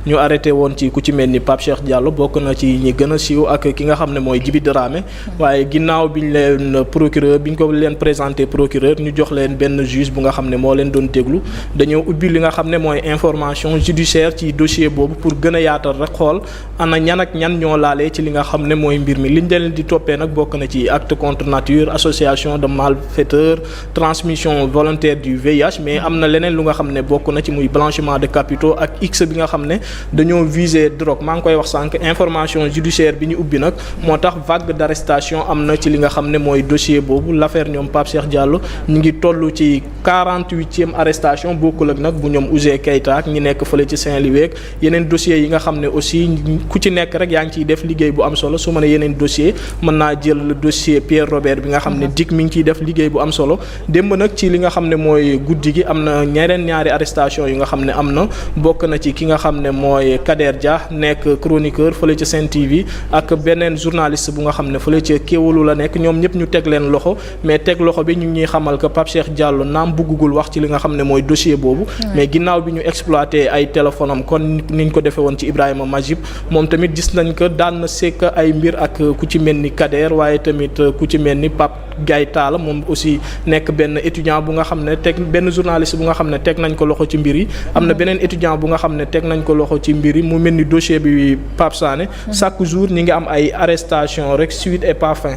ñu arrêté woon ci ku ci mel ni Pape Cheikh Diallo bokk na ci ñi gën a siiw ak ki nga xam ne mooy Djibi Dramé waaye ginnaaw bi ñu leen procureur bi ñu ko leen présenté procureur ñu jox leen benn juge bu nga xam ne moo leen doon déglu dañoo ubbi li nga xam ne mooy information judiciaire ci dossier boobu pour gën a yaatal rek xool ana ñan ak ñan ñoo laalee ci li nga xam ne mooy mbir mi liñ leen di toppee nag bokk na ci acte contre nature association de malfaiteurs transmission volontaire du VIH mais am na leneen lu nga xam ne bokk na ci muy blanchiment de capitaux ak x bi nga xam ne dañoo viser drogue maa ngi koy wax sànq information judiciaire bi ñu ubbi nag moo tax vague d'arrestation am na ci li nga xam ne mooy dossier boobu l'affaire ñoom Pape Cheikh Diallo ñu ngi toll ci 48e arrestation bokkul ak nag bu ñoom Ouzin Keita ak ñi nekk fële ci Saint-Louis yeneen dossiers yi nga xam ne aussi ku ci nekk rek yaa ngi ciy def liggéey bu am solo su ma ne yeneen dossier mën naa jël le dossier Pierre Robert bi nga xam ne DIC mi ngi ciy def liggéey bu am solo démb nag ci li nga xam ne mooy guddi gi am na ñaari arrestation yu nga xam ne am na bokk na ci ki nga xam ne mooy Kader Dia nekk chroniqueur fële ci Sen TV ak beneen journaliste bu nga xam ne fële ci Kéwoulo la nekk ñoom ñëpp ñu teg leen loxo mais teg loxo bi ñu ngi ñuy xamal que Pape Cheikh Diallo naam buggugul wax ci li nga xam ne mooy dossier boobu mais ginnaaw bi ñu exploité ay téléphone am kon niñ ko defee woon ci Ibrahima Majib moom tamit gis nañ ko daan na sekk ay mbir ak ku ci mel ni Kader waaye tamit ku ci mel ni Pape Gaye Talla moom aussi nekk benn étudiant bu nga xam ne teg benn journaliste bu nga xam ne teg nañ ko loxo ci mbir yi am na beneen étudiant bu nga xam ne teg nañ ko loxo ci mbir yi mu mel ni dossier bi Pape Sané chaque jour ñi ngi am ay arrestation rek suite et pas fin.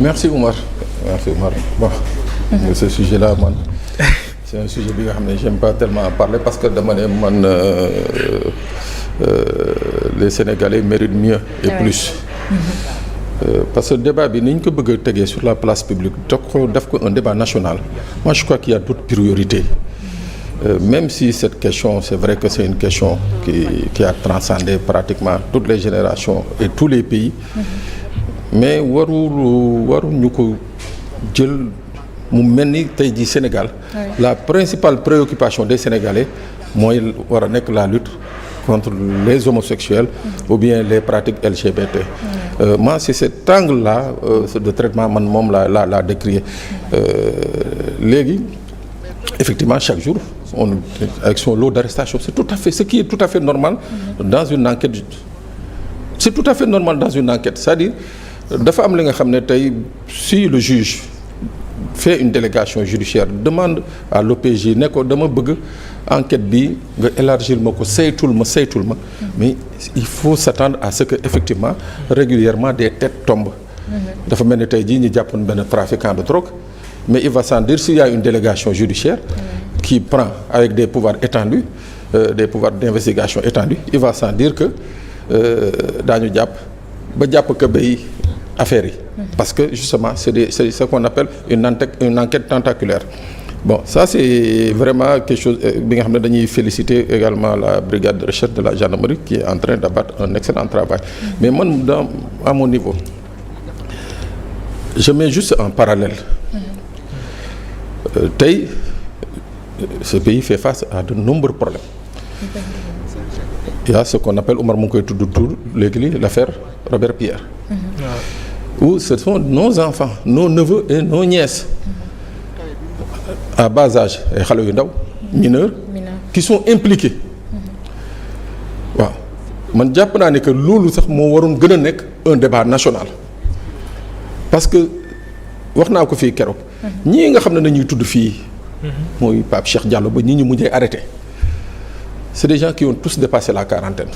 Merci Oumar bon ce sujet là man c'est un sujet bi nga xam ne j'aime pas tellement parler parce que dama ne man les Sénégalais méritent mieux et plus parce que débat bi ni ñu ko bëgg a tegee sur la place publique def ko un débat national moi je crois qu'il y a d'autres priorités même si cette question c'est vrai que c'est une question qui a transcendé pratiquement toutes les générations et tous les pays mais waruñu ko jël mu mel ni tey jii Sénégal la principale préoccupation des Sénégalais mooy war a nekk la lutte contre les homosexuels ou bien les pratiques LGBT moi c'est cet angle-là de traitement man moom la décrier léegi effectivement chaque jour avec son lot d'arrestation c'est tout à fait ce qui est tout à fait normal dans une enquête c'est tout à fait normal dans une enquête c'est-à-dire dafa am li nga xam ne tey si le juge fait une délégation judiciaire demande à l'OPJ ne ko dama bëgg enquête bi nga élargir ma ko saytul ma mais il faut s'attendre à ce que effectivement régulièrement des têtes tombent dafa mel ni tey jii ñu jàppoon benn trafiquant de drogue mais il va sans dire s'il y a une délégation judiciaire qui prend avec des pouvoirs étendus des pouvoirs d'investigation étendus il va sans dire que daañu jàpp que bay affaires yi parce que justement c'est ce qu'on appelle une enquête tentaculaire bon ça c'est vraiment quelque chose bi nga xam ne dañuy féliciter également la brigade de recherche de la gendarmerie qui est en train d'abattre un excellent travail mais man à mon niveau je mets juste en parallèle tey ce pays fait face à de nombreux problèmes il y a ce qu'on appelle Oumar mu ngi koy tudd tur léegi l'affaire Robert Pierre où ce sont nos enfants nos neveux et nos nièces à bas âge ay xale yu ndaw mineurs qui sont impliqués waaw man jàpp naa ne que loolu sax moo waroon gën a nekk un débat national parce que wax naa ko fii keroog ñii nga xam ne nañuy tudd fii mooy Pape Cheikh Diallo ba ñi ñu mujjee arrêté c'est des gens qui ont tous dépassé la quarantaine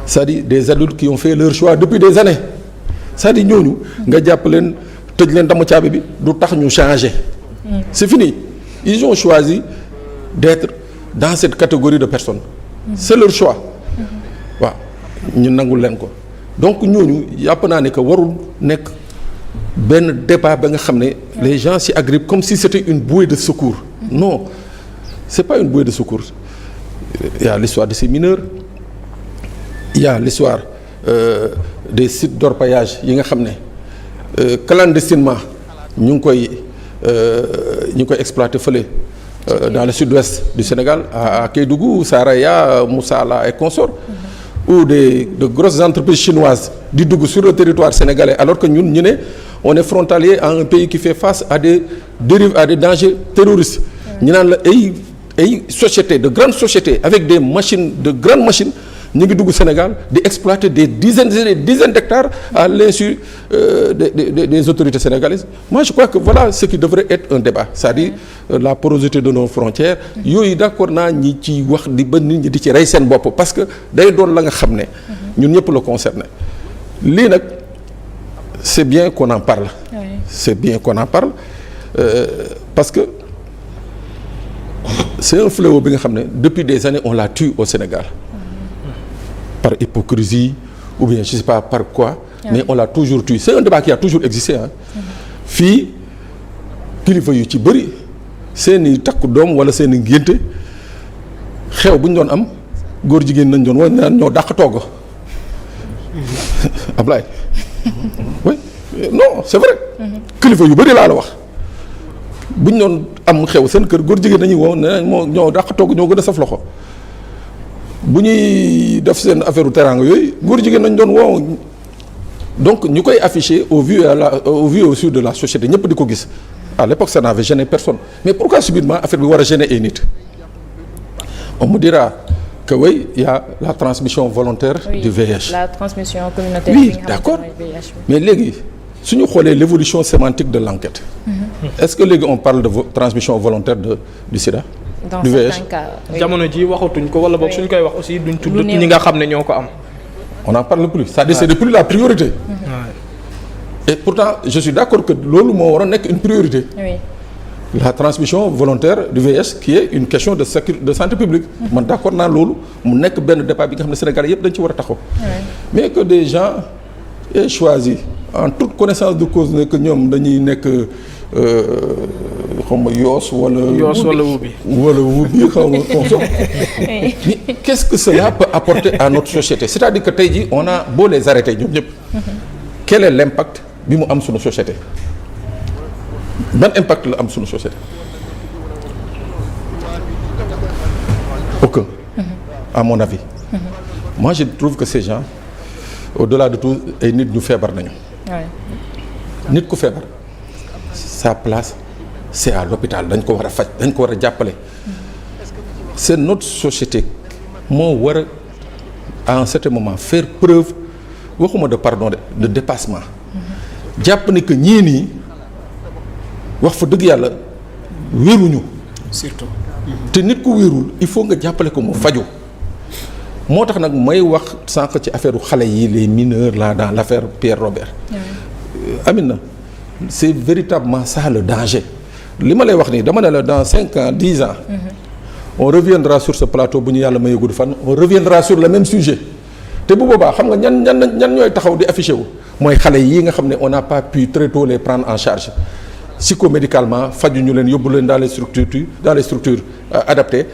c'est-à-dire des adultes qui ont fait leur choix depuis des années c'est-à-dire ñooñu nga jàpp leen tëj leen damu caabi bi du tax ñu changer c'est fini ils ont choisi d'être dans cette catégorie de personnes c'est leur choix waaw ñu nangul leen ko donc ñooñu yàpp naa ne que warul nekk benn débat ba nga xam ne les gens s'y agrippent comme si c'était une bouée de secours non c'est pas une bouée de secours il y a l'histoire de ces mineurs il y a l'histoire des sites d'orpaillage yi nga xam ne clandestinement ñu ngi koy exploiter fële dans le sud-ouest du Sénégal à Kédougou Saraya Moussala et consorts ou de grosses entreprises chinoises di dugg sur le territoire sénégalais alors que ñun ñu ne on est frontalier à un pays qui fait face à des dérives à des dangers terroristes ñu naan la ay ay sociétés de grandes sociétés avec des machines de grandes machines ñu ngi dugg Sénégal di exploiter des dizaines et des dizaines d'hectares à l'insu des autorités sénégalaises. Moi je crois que voilà ce qui devrait être un débat, c'est-à-dire la porosité de nos frontières. Yooyu d'accord naa ñi ci wax di ba nit ñi di ci rey seen bopp parce que day doon la nga xam ne ñun ñëpp la concerné. Lii nag c'est bien qu'on en parle. Oui. C'est bien qu'on en parle parce que c'est un fléau bi nga xam ne depuis des années on l'a tué au Sénégal. Par hypocrisie ou bien je sais pas par quoi. Mais on l'a toujours tué. C'est un débat qui a toujours existé ah. Fii kilifa yu ci bëri seeni takku doom wala seeni ngénte xew bu ñu doon am góor jigéen nañ doon wala ñoo dàq togg Ablaye. Oui non c'est vrai. Kilifa yu bëri laa la wax bu ñu doon am xew seen kër góor jigéen nañuy woo nee nañ moo ñoo dàq togg ñoo gën a saf loxo. Bu ñuy def seen affaire u teraanga yooyu góor jigéen nañ doon woo donc ñu koy afficher au vu au su de la société ñëpp di ko gis à l'époque ça n'avait gêné personne mais pourquoi subitement affaire bi war a gêner ay nit. On me dira que oui il y a la transmission volontaire du VIH. La transmission communautaire. Oui d'accord mais léegi su ñu xoolee l'évolution sémantique de l'enquête. Est-ce que léegi on parle de transmission volontaire du sida. Dans certains cas jamono ji waxatuñ ko wala boog suñ koy wax aussi duñ tudd ñi nga xam ne ñoo ko am. On n'en parle plus c'est-à-dire c'est plus la priorité. Et pourtant je suis d'accord que loolu moo war a nekk une priorité. Oui. La transmission volontaire du VIH qui est une question de santé publique. Man d'accord naa loolu mu nekk benn débat bi nga xam ne Sénégalais yëpp dañ ci war a taxaw. Mais que des gens aient choisi en toute connaissance de cause ne que ñoom dañuy nekk. Xaw ma yoos wala wubi xaw ma conso mais qu'est-ce que cela peut apporter à notre société c'est-à-dire que tey jii on a beau les arrêter ñoom ñëpp quel est l'impact bi mu am suñu société ban impact la am suñu société aucun à mon avis moi je trouve que ces gens au-delà de tout ay nit ñu feebar nañu nit ku feebar sa place c'est à l'hôpital dañ ko war a faj dañ ko war a jàppale c'est notre société moo war a à un certain moment faire preuve waxuma de pardon de dépassement jàpp ne que ñii nii wax fa dëgg yàlla wéruñu surtout te nit ku wérul il faut nga jàppale ko mu faju moo tax nag may wax sànq ci affaire xale yi les mineurs là dans l'affaire Pierre Robert Amina c'est véritablement ça le danger li ma lay wax nii dama ne la dans 5 ans 10 ans on reviendra sur ce plateau bu ñu yàlla may gudd fan on reviendra sur le même sujet te bu boobaa xam nga ñan ñooy taxaw di affiché wu mooy xale yi nga xam ne on n'a pas pu très tôt les prendre en charge psychomédicalement faju ñu leen yóbbu leen dans les structures adaptées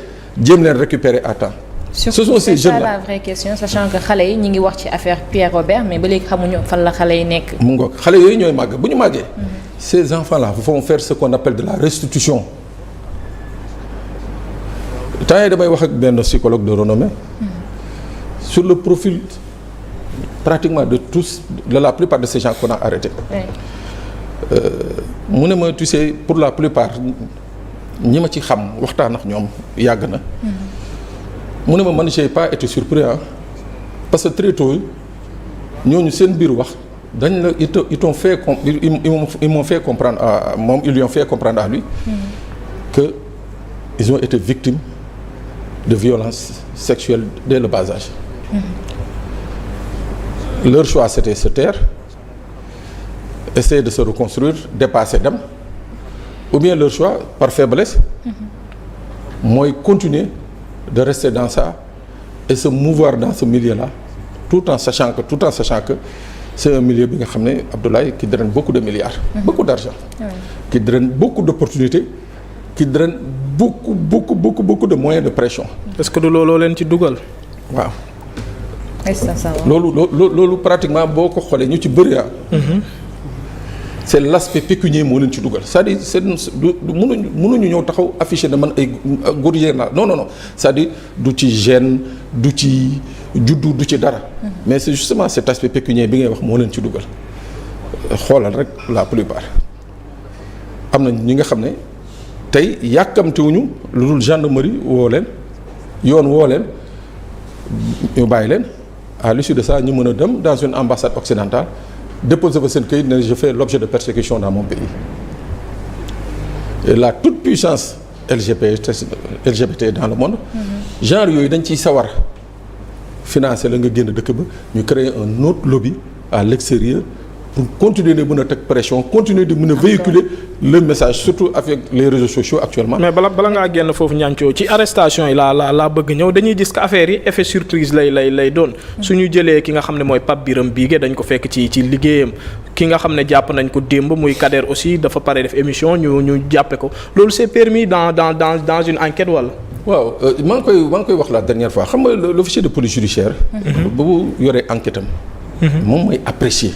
jéem leen récupérer à temps. Ce sont ces jeunes là. C'est ça la vraie question sachant que xale yi ñu ngi wax ci affaire Pierre Robert mais ba léegi xamuñu fan la xale yi nekk. mu ngoog xale yooyu ñooy màgg bu ñu màggee. Ces enfants là vont faire ce qu'on appelle de la restitution. temps yii damay wax ak benn psychologue de renommée. Sur le profil pratiquement de la plupart de ces gens qu'on a arrêtés. mu ne ma tu sais pour la plupart ñi ma ci xam waxtaan ak ñoom yàgg na. mu ne ma man j'ai pas été surpris parce que très tôt ñooñu seen biir wax dañ la ils m'ont fait comprendre moom ils lui ont fait comprendre à lui que ils ont été victimes de violences sexuelles dès le bas âge. Leur choix c'était se taire, essayer de se reconstruire, dépasser dem, ou bien leur choix par faiblesse mooy continuer de rester dans ça et se mouvoir dans ce milieu-là tout en sachant que c'est un milieu bi nga xam ne Abdoulaye qui draine beaucoup de milliards, beaucoup d'argent, qui draine beaucoup d'opportunités, qui draine beaucoup de moyens de pression. Est-ce que du looloo leen ci dugal. waaw. loolu pratiquement boo ko xoolee ñu ci bëri c'est l'aspect pécunier moo leen ci dugal c'est-à-dire mënuñu ñëw taxaw afficher na man ay góor jigéen la non c'est-à-dire du ci gêne du ci juddu du ci dara mais c'est justement cet aspect pécunier bi ngay wax moo leen ci dugal xoolal rek la plupart am na ñi nga xam ne tey yàkkamtiwuñu lu dul gendarmerie woo leen yoon woo leen ñu bàyyi leen à l'issue de ça ñu mën a dem dans une ambassade occidentale déposer fa seen këyit ne je fais l'objet de persécution dans mon pays et la toute puissance LGBT dans le monde genre yooyu dañ ciy sawar financer la nga génn dëkk ba ñu créer un autre lobby à l'extérieur pour continuer de mën a teg pression continuer de mën a véhiculer le message surtout avec les réseaux sociaux actuellement. mais bala ngaa génn foofu ñaancoo ci arrestation yi laa bëgg ñëw dañuy gis que affaire yi effet surprise lay doon. suñu jëlee ki nga xam ne mooy Pape Birame Bigué dañ ko fekk ci liggéeyam ki nga xam ne jàpp nañ ko démb muy Kader aussi dafa pare def émission ñu jàppe ko loolu c'est permis dans une enquête wala. waaw maa ngi koy wax la dernière fois xam nga l'officier de police judiciaire. bu yoree enquête am. moom mooy apprécier.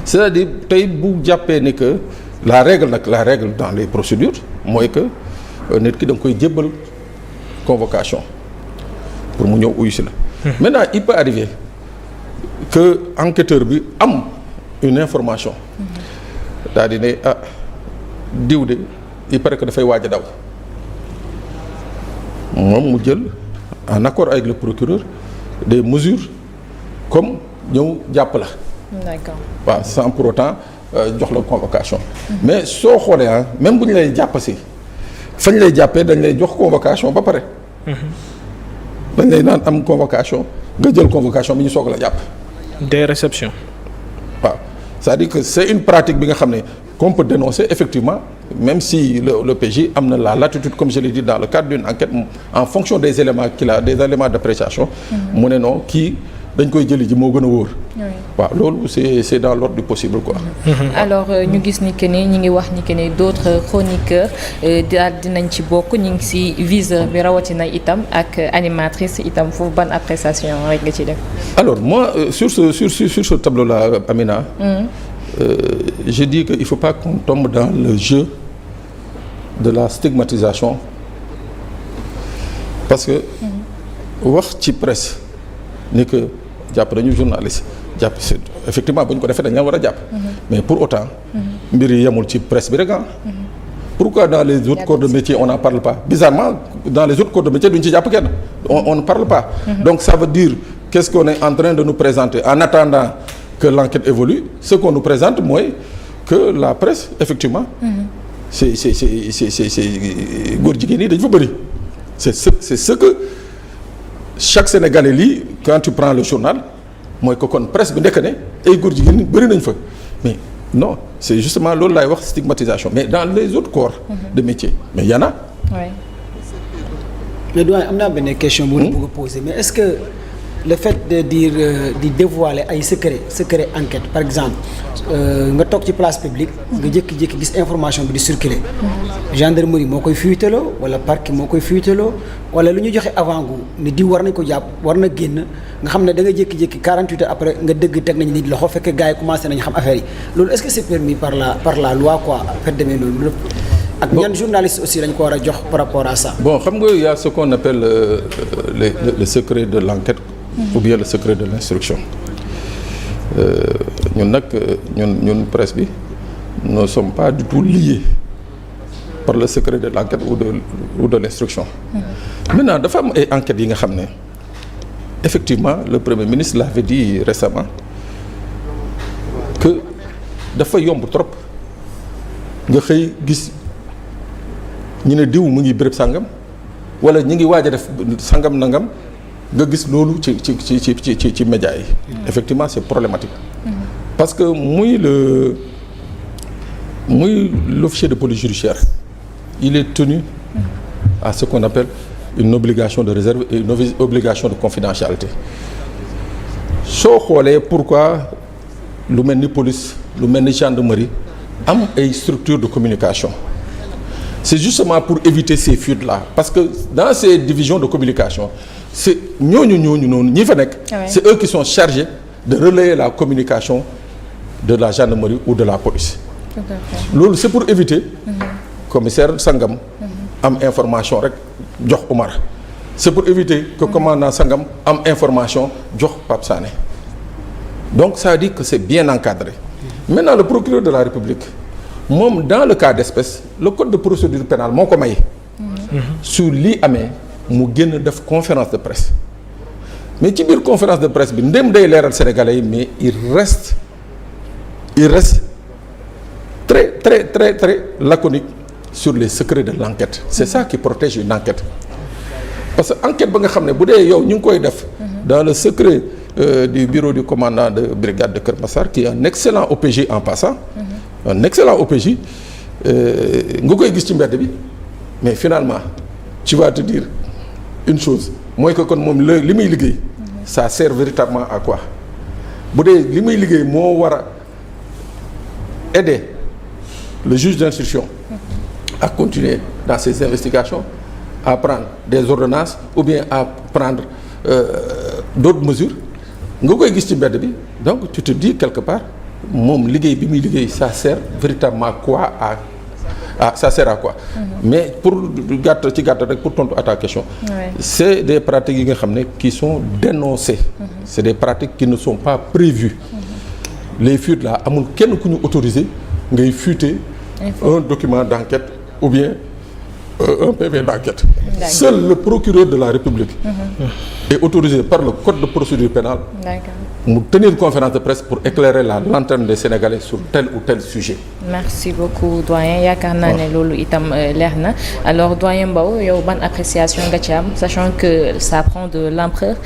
c'est-à-dire tey bu jàppee ni que la règle dans les procédures mooy que nit ki da nga koy jébbal convocation pour mu ñëw uyu si la. maintenant il peut arriver que enquêteur bi am une information. daal di ne diw de il paraît que dafay waaj a daw moom mu jël en accord avec le procureur des mesures comme ñëw jàpp la. D'accord. waaw sans pour autant jox la convocation. mais soo xoolee même bu ñu lay jàpp si fañ lay jàppee dañ lay jox convocation ba pare. dañ lay naan am convocation nga jël convocation bi ñu soog la jàpp. des réceptions. waaw c'est-à-dire que c'est une pratique bi nga xam ne qu'on peut dénoncer effectivement même si le PJ am na la latitude comme je l'ai dit dans le cadre d'une enquête en fonction des éléments qu'il a des éléments d'appréciation. mu ne non kii. dañ koy jëli ji moo gën a wóor. waaw loolu c'est dans l'ordre du possible quoi. alors ñu gis ni que ni ñu ngi wax ni que ni d'autres chroniqueurs daal dinañ ci bokk ñu ngi ci viseur bi rawatina itam ak animatrice itam foofu ban appréciation rek nga ci def. alors moi sur ce tableau là Amina. je dis que il faut pas qu'on tombe dans le jeu de la stigmatisation parce que wax ci presse ni que. jàpp nañu journaliste jàpp effectivement bu ñu ko defee dañ leen war a jàpp. mais pour autant. mbir yi yemul ci presse bi rek pourquoi dans les autres corps de métier on n'en parle pas bizarrement dans les autres corps de métier duñ ci jàpp kenn on ne parle pas. donc ça veut dire qu'est-ce qu'on est en train de nous présenter en attendant que l'enquête évolue ce qu'on nous présente mooy que la presse effectivement. c'est góor jigéen ñi dañ fa bëri. c'est ce que. chaque Sénégalais lii quand tu prends le journal mooy que kon presse bi nekk ne ay góor jigéen bëri nañ fa mais non c'est justement loolu laay wax stigmatisation mais dans les autres corps de métier mais y en a. oui. mais doyen am naa benn question bu bëgg a poser mais est-ce que le fait de dire di dévoiler ay secret enquête par exemple nga toog ci place publique nga jékki-jékki gis information bi di circuler gendarmerie moo koy fuiteloo wala parquet moo koy fuiteloo wala lu ñu joxe avant-goût ni di war nañ ko jàpp war na génn nga xam ne da nga jékki-jékki 48 heures après nga dëgg teg nañ nit loxo fekkee gars yi commencé nañ xam affaire yi loolu est-ce que c'est permis par la loi quoi fait demee noonu lépp ak ñan journaliste aussi lañ ko war a jox par rapport à ça. bon xam nga y a ce qu'on appelle le secret de l'enquête ou bien le secret de l'instruction ñun nag ñun presse bi ne sommes pas du tout liés par le secret de l'enquête ou de l'instruction. Maintenant dafa am ay enquêtes yi nga xam ne effectivement le Premier ministre l'avait dit récemment que dafa yomb trop nga xëy gis ñu ne diw mu ngi béréb sàngam wala ñu ngi waaj a def sàngam nangam nga gis loolu ci médias yi. effectivement c'est problématique. parce que muy l'officier de police judiciaire il est tenu à ce qu'on appelle une obligation de réserve et une obligation de confidentialité soo xoolee pourquoi lu mel ni police lu mel ni gendarmerie am ay structures de communication c'est justement pour éviter ces fuites-là parce que dans ces divisions de communication c'est ñooñu noonu ñi fa nekk. c'est eux qui sont chargés de relayer la communication de la gendarmerie ou de la police. Tout à fait. loolu c'est pour éviter. commissaire Sangam. am information rek jox Omar. c'est pour éviter que commandant Sangam am information jox Pape Sané. donc ça veut dire que c'est bien encadré. maintenant le procureur de la République moom dans le cas d'espèce le code de procédure pénale moo ko may. su lii amee mu génn def conférence de presse mais ci biir conférence de presse bi ndem day leeral sénégalais yi mais il reste très très très très laconique sur les secrets de l'enquête. C'est ça qui protège une enquête parce que enquête ba nga xam ne bu dee yow ñu ngi koy def dans le secret du bureau du commandant de brigade de Keur Massar qui est un excellent OPJ en passant un excellent OPJ nga koy gis ci mbedd bi mais finalement tu vas te dire une chose mooy que kon moom li muy liggéey ça sert véritablement à quoi bu dee li muy liggéey moo war a aider le juge d'instruction à continuer dans ses investigations à prendre des ordonnances ou bien à prendre d'autres mesures nga koy gis ci mbedd bi donc tu te dis quelque part moom liggéey bi muy liggéey ça sert véritablement quoi ça sert à quoi. Mais pour gàtt rek pour tontu à ta question. C'est des pratiques yi nga xam ne qui sont dénoncées. C'est des pratiques qui ne sont pas prévues. Les fuites là amul kenn ku ñu autorisé ngay fuiter un document d'enquête ou bien un PV d'enquête. Seul le procureur de la République est autorisé par le code de procédure pénale mu tenir une conférence de presse pour éclairer la lanterne des Sénégalais sur tel ou tel sujet. Merci beaucoup doyen yaakaar naa ne loolu itam leer na alors doyen Mbow yow ban appréciation nga ci am sachant que ça prend de l'ampleur